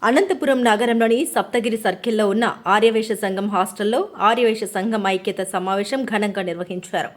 అనంతపురం నగరంలోని సప్తగిరి సర్కిల్లో ఉన్న ఆర్యవైశ్య సంఘం హాస్టల్లో ఆర్యవైశ్య సంఘం ఐక్యత సమావేశం ఘనంగా నిర్వహించారు.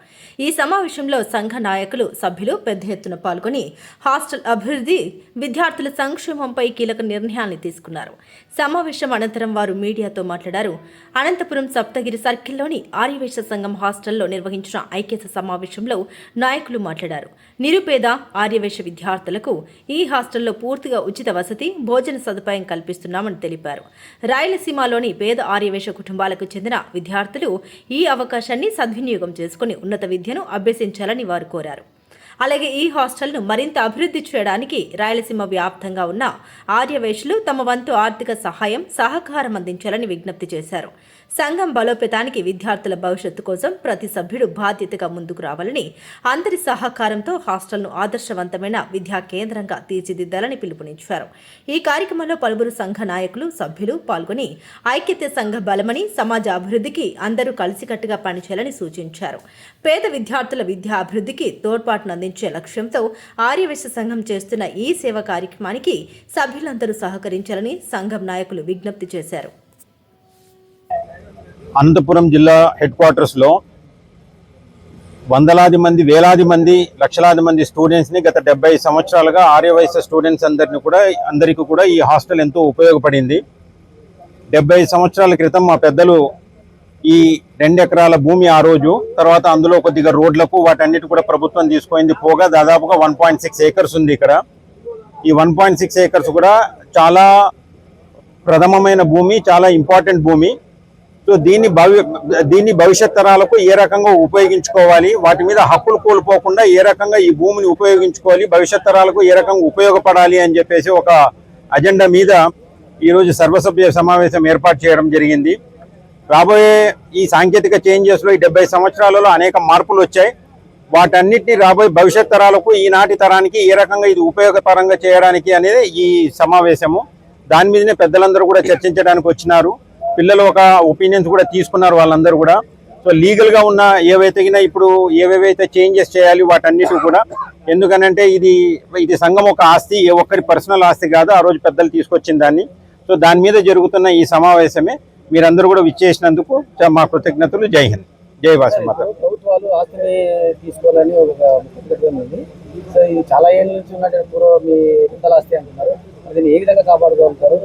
ఈ సమావేశంలో సంఘ నాయకులు, సభ్యులు పెద్ద ఎత్తున పాల్గొని హాస్టల్ అభివృద్ధి, విద్యార్థుల సంక్షేమంపై కీలక నిర్ణయాన్ని తీసుకున్నారు. సమావేశం అనంతరం వారు మీడియాతో మాట్లాడారు. అనంతపురం సప్తగిరి సర్కిల్లోని ఆర్యవైశ్య సంఘం హాస్టల్లో నిర్వహించిన ఐక్యత సమావేశంలో నాయకులు మాట్లాడారు. నిరుపేద ఆర్యవైశ్య విద్యార్థులకు ఈ హాస్టల్లో పూర్తిగా ఉచిత వసతి, భోజన సదుపాయం కల్పిస్తున్నామని తెలిపారు. రాయలసీమలోని పేద ఆర్యవైశ్య కుటుంబాలకు చెందిన విద్యార్థులు ఈ అవకాశాన్ని సద్వినియోగం చేసుకుని ఉన్నత విద్యను అభ్యసించాలని వారు కోరారు. అలాగే ఈ హాస్టల్ను మరింత అభివృద్ధి చేయడానికి రాయలసీమ వ్యాప్తంగా ఉన్న ఆర్యవైశ్యులు తమ వంతు ఆర్థిక సహాయం, సహకారం అందించాలని విజ్ఞప్తి చేశారు. సంఘం బలోపేతానికి విద్యార్థుల భవిష్యత్తు కోసం ప్రతి సభ్యుడు బాధ్యతగా ముందుకు రావాలని, అందరి సహకారంతో హాస్టల్ను ఆదర్శవంతమైన విద్యా కేంద్రంగా తీర్చిదిద్దాలని పిలుపునిచ్చారు. ఈ కార్యక్రమంలో పలువురు సంఘ నాయకులు, సభ్యులు పాల్గొని ఐక్యత సంఘ బలమని, సమాజ అభివృద్ధికి అందరూ కలిసికట్టుగా పనిచేయాలని సూచించారు. పేద విద్యార్థుల విద్యా అభివృద్ధికి తోడ్పాటును అందించే లక్ష్యంతో ఆర్యవైశ్య సంఘం చేస్తున్న ఈ సేవా కార్యక్రమానికి సభ్యులందరూ సహకరించాలని సంఘం నాయకులు విజ్ఞప్తి చేశారు. అనంతపురం జిల్లా హెడ్ క్వార్టర్స్లో వందలాది మంది, వేలాది మంది, లక్షలాది మంది స్టూడెంట్స్ని గత 70 సంవత్సరాలుగా ఆర్యవైశ్య స్టూడెంట్స్ అందరికీ కూడా ఈ హాస్టల్ ఎంతో ఉపయోగపడింది. 70 సంవత్సరాల క్రితం మా పెద్దలు ఈ 2 ఎకరాల భూమి ఆ రోజు, తర్వాత అందులో కొద్దిగా రోడ్లకు వాటన్నిటి కూడా ప్రభుత్వం తీసుకుపోయింది. పోగా దాదాపుగా 1.6 ఏకర్స్ ఉంది ఇక్కడ. ఈ 1.6 ఏకర్స్ కూడా చాలా ప్రథమమైన భూమి, చాలా ఇంపార్టెంట్ భూమి. సో దీన్ని భవిష్యత్ తరాలకు ఏ రకంగా ఉపయోగించుకోవాలి, వాటి మీద హక్కులు కోల్పోకుండా ఏ రకంగా ఈ భూమిని ఉపయోగించుకోవాలి, భవిష్యత్ తరాలకు ఏ రకంగా ఉపయోగపడాలి అని చెప్పేసి ఒక అజెండా మీద ఈరోజు సర్వసభ్య సమావేశం ఏర్పాటు చేయడం జరిగింది. రాబోయే ఈ సాంకేతిక చేంజెస్లో ఈ 70 సంవత్సరాలలో అనేక మార్పులు వచ్చాయి. వాటన్నిటిని రాబోయే భవిష్యత్ తరాలకు, ఈనాటి తరానికి ఏ రకంగా ఇది ఉపయోగపరంగా చేయడానికి అనేది ఈ సమావేశము. దాని మీదనే పెద్దలందరూ కూడా చర్చించడానికి వచ్చినారు. పిల్లలు ఒక ఒపీనియన్స్ కూడా తీసుకున్నారు వాళ్ళందరూ కూడా. సో లీగల్గా ఉన్న ఇప్పుడు ఏవేవైతే చేంజెస్ చేయాలి వాటన్నిటి కూడా, ఎందుకనంటే ఇది సంఘం ఒక ఆస్తి, ఏ ఒక్కరి పర్సనల్ ఆస్తి కాదు. ఆ రోజు పెద్దలు తీసుకొచ్చిన దాన్ని. సో దాని మీద జరుగుతున్న ఈ సమావేశమే. మీరందరూ కూడా విచ్చేసినందుకు మా కృతజ్ఞతలు. జై హింద్, జై వాసమాత. ప్రభుత్వాలు ఆస్తిని తీసుకోవాలని ఒక ఉంది. సో ఇది చాలా ఏళ్ళ నుంచి ఉన్నటువంటి పూర్వ మీ పెద్దల ఆస్తి అంటున్నారు. దీన్ని ఏ విధంగా కాపాడుకోగలుగుతారు?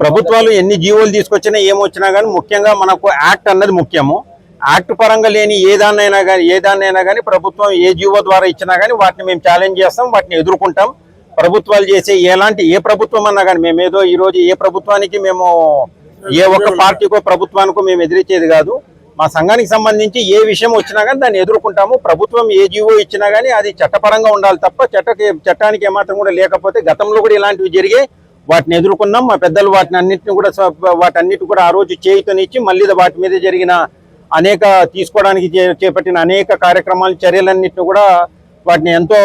ప్రభుత్వాలు ఎన్ని జీవోలు తీసుకొచ్చినా ఏమొచ్చినా కానీ ముఖ్యంగా మనకు యాక్ట్ అన్నది ముఖ్యము. యాక్ట్ పరంగా లేని ఏదాన్నైనా కానీ ప్రభుత్వం ఏ జీవో ద్వారా ఇచ్చినా కానీ వాటిని మేము ఛాలెంజ్ చేస్తాం, వాటిని ఎదుర్కొంటాం. ప్రభుత్వాలు చేసే ఏ ప్రభుత్వం అన్నా కానీ మేమేదో ఈరోజు ఏ ప్రభుత్వానికి మేము ఏ ఒక్క పార్టీకో ప్రభుత్వానికో మేము ఎదిరించేది కాదు. మా సంఘానికి సంబంధించి ఏ విషయం వచ్చినా కానీ దాన్ని ఎదుర్కొంటాము. ప్రభుత్వం ఏ జీవో ఇచ్చినా కానీ అది చట్టపరంగా ఉండాలి తప్ప చట్టానికి ఏమాత్రం కూడా లేకపోతే, గతంలో కూడా ఇలాంటివి జరిగే వాటిని ఎదుర్కొన్నాం. మా పెద్దలు వాటన్నిటి కూడా ఆ రోజు చేయుతనిచ్చి మళ్ళీ వాటి మీద జరిగిన తీసుకోవడానికి చేపట్టిన అనేక కార్యక్రమాలు, చర్యలన్నింటినీ కూడా వాటిని ఎంతో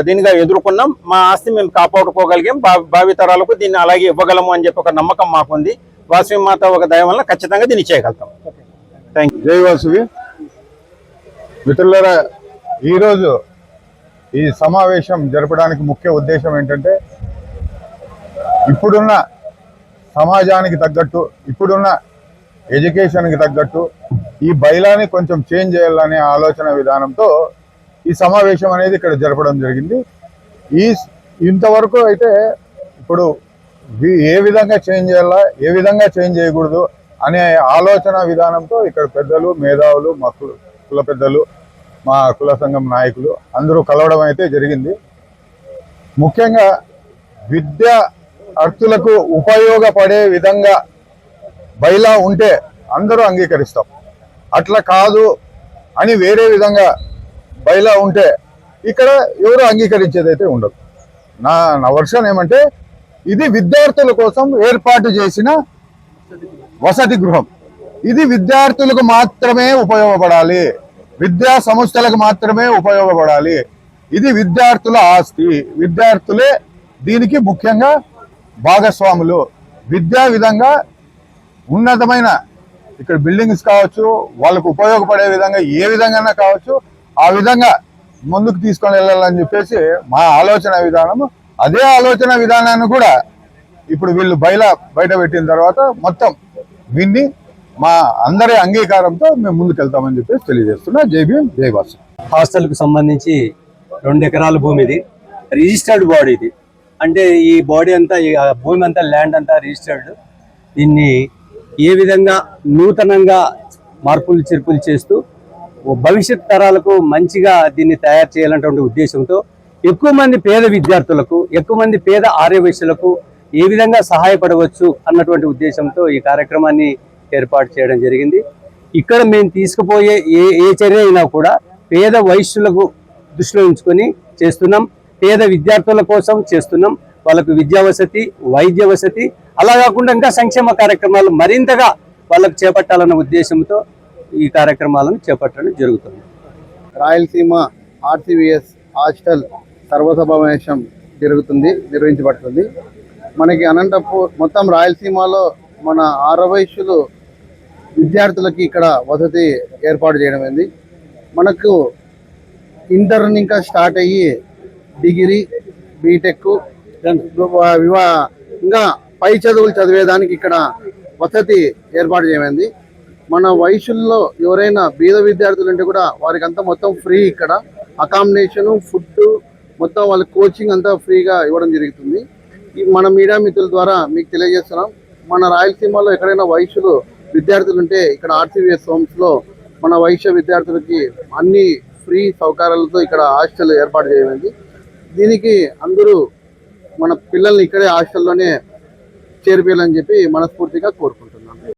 దీనిగా ఎదుర్కొన్నాం. మా ఆస్తి మేము కాపాడుకోగలిగాం. భావితరాలకు దీన్ని అలాగే ఇవ్వగలము అని చెప్పి ఒక నమ్మకం మాకుంది. వాసవి మాత ఒక దయ వల్ల ఖచ్చితంగా దీన్ని చేయగలుగుతాం. Thank you. జై వాసవి. మిత్రులారా, ఈరోజు ఈ సమావేశం జరపడానికి ముఖ్య ఉద్దేశం ఏంటంటే, ఇప్పుడున్న సమాజానికి తగ్గట్టు, ఇప్పుడున్న ఎడ్యుకేషన్కి తగ్గట్టు ఈ బైలాని కొంచెం చేంజ్ చేయాలనే ఆలోచన విధానంతో ఈ సమావేశం అనేది ఇక్కడ జరపడం జరిగింది. ఇంతవరకు అయితే ఇప్పుడు ఏ విధంగా చేంజ్ చేయాలా, ఏ విధంగా చేంజ్ చేయకూడదు అనే ఆలోచన విధానంతో ఇక్కడ పెద్దలు, మేధావులు, మా కుల పెద్దలు, మా కుల సంఘం నాయకులు అందరూ కలవడం అయితే జరిగింది. ముఖ్యంగా విద్యార్థులకు ఉపయోగపడే విధంగా బైలా ఉంటే అందరూ అంగీకరిస్తాం. అట్లా కాదు అని వేరే విధంగా బైలా ఉంటే ఇక్కడ ఎవరు అంగీకరించేదైతే ఉండదు. నా వర్షన్ ఏమంటే, ఇది విద్యార్థుల కోసం ఏర్పాటు చేసిన వసతి గృహం. ఇది విద్యార్థులకు మాత్రమే ఉపయోగపడాలి, విద్యా సంస్థలకు మాత్రమే ఉపయోగపడాలి. ఇది విద్యార్థుల ఆస్తి. విద్యార్థులే దీనికి ముఖ్యంగా భాగస్వాములు. విద్యా విధంగా ఉన్నతమైన ఇక్కడ బిల్డింగ్స్ కావచ్చు, వాళ్ళకు ఉపయోగపడే విధంగా ఏ విధంగా కావచ్చు, ఆ విధంగా ముందుకు తీసుకొని వెళ్ళాలని చెప్పేసి మా ఆలోచన విధానం. అదే ఆలోచన విధానాన్ని కూడా ఇప్పుడు వీళ్ళు బయట పెట్టిన తర్వాత మొత్తం విన్ని మా అందరి అంగీకారంతో మేము ముందుకెళ్తామని చెప్పేసి తెలియజేస్తున్నా. జై భీమ్, జై భాష. హాస్టల్కు సంబంధించి 2 ఎకరాల భూమి ఇది, రిజిస్టర్డ్ బాడీ ఇది. అంటే ఈ బాడీ అంతా, ఈ భూమి అంతా, ల్యాండ్ అంతా రిజిస్టర్డ్. దీన్ని ఏ విధంగా నూతనంగా మార్పులు చేర్పులు చేస్తూ భవిష్యత్ తరాలకు మంచిగా దీన్ని తయారు చేయాలన్నటువంటి ఉద్దేశంతో ఎక్కువ మంది పేద విద్యార్థులకు, ఎక్కువ మంది పేద ఆర్యవైశ్యులకు ఏ విధంగా సహాయపడవచ్చు అన్నటువంటి ఉద్దేశంతో ఈ కార్యక్రమాన్ని ఏర్పాటు చేయడం జరిగింది. ఇక్కడ మేము తీసుకుపోయే ఏ చర్య అయినా కూడా పేద వైశ్యులకు దృష్టిలో ఉంచుకొని చేస్తున్నాం. పేద విద్యార్థుల కోసం చేస్తున్నాం. వాళ్ళకు విద్యా వసతి, వైద్య వసతి, అలా కాకుండా ఇంకా సంక్షేమ కార్యక్రమాలు మరింతగా వాళ్ళకు చేపట్టాలన్న ఉద్దేశంతో ఈ కార్యక్రమాలను చేపట్టడం జరుగుతుంది. రాయలసీమ ఆర్సీవీఎస్ హాస్టల్ సర్వసమావేశం నిర్వహించబడుతుంది. మనకి అనంతపూర్ మొత్తం రాయలసీమలో మన ఆర్యవైశ్యులు విద్యార్థులకి ఇక్కడ వసతి ఏర్పాటు చేయడం అయింది. మనకు ఇంటర్ ఇంకా స్టార్ట్ అయ్యి డిగ్రీ, బీటెక్, ఇంకా పై చదువులు చదివేదానికి ఇక్కడ వసతి ఏర్పాటు చేయమైంది. మన వైశ్యుల్లో ఎవరైనా బీద విద్యార్థులు ఉంటే కూడా వారికి అంతా మొత్తం ఫ్రీ. ఇక్కడ అకామిడేషను, ఫుడ్, మొత్తం వాళ్ళ కోచింగ్ అంతా ఫ్రీగా ఇవ్వడం జరుగుతుంది. మన మీడియా మిత్రుల ద్వారా మీకు తెలియజేస్తున్నాం. మన రాయలసీమలో ఎక్కడైనా వైశ్యులు విద్యార్థులు ఉంటే ఇక్కడ ఆర్సీవీఎస్ హోమ్స్లో మన వైశ్య విద్యార్థులకి అన్ని ఫ్రీ సౌకర్యాలతో ఇక్కడ హాస్టల్ ఏర్పాటు చేయమైంది. దీనికి అందరూ మన పిల్లల్ని ఇక్కడే హాస్టల్లోనే చేర్పియాలని చెప్పి మనస్ఫూర్తిగా కోరుకుంటున్నాం.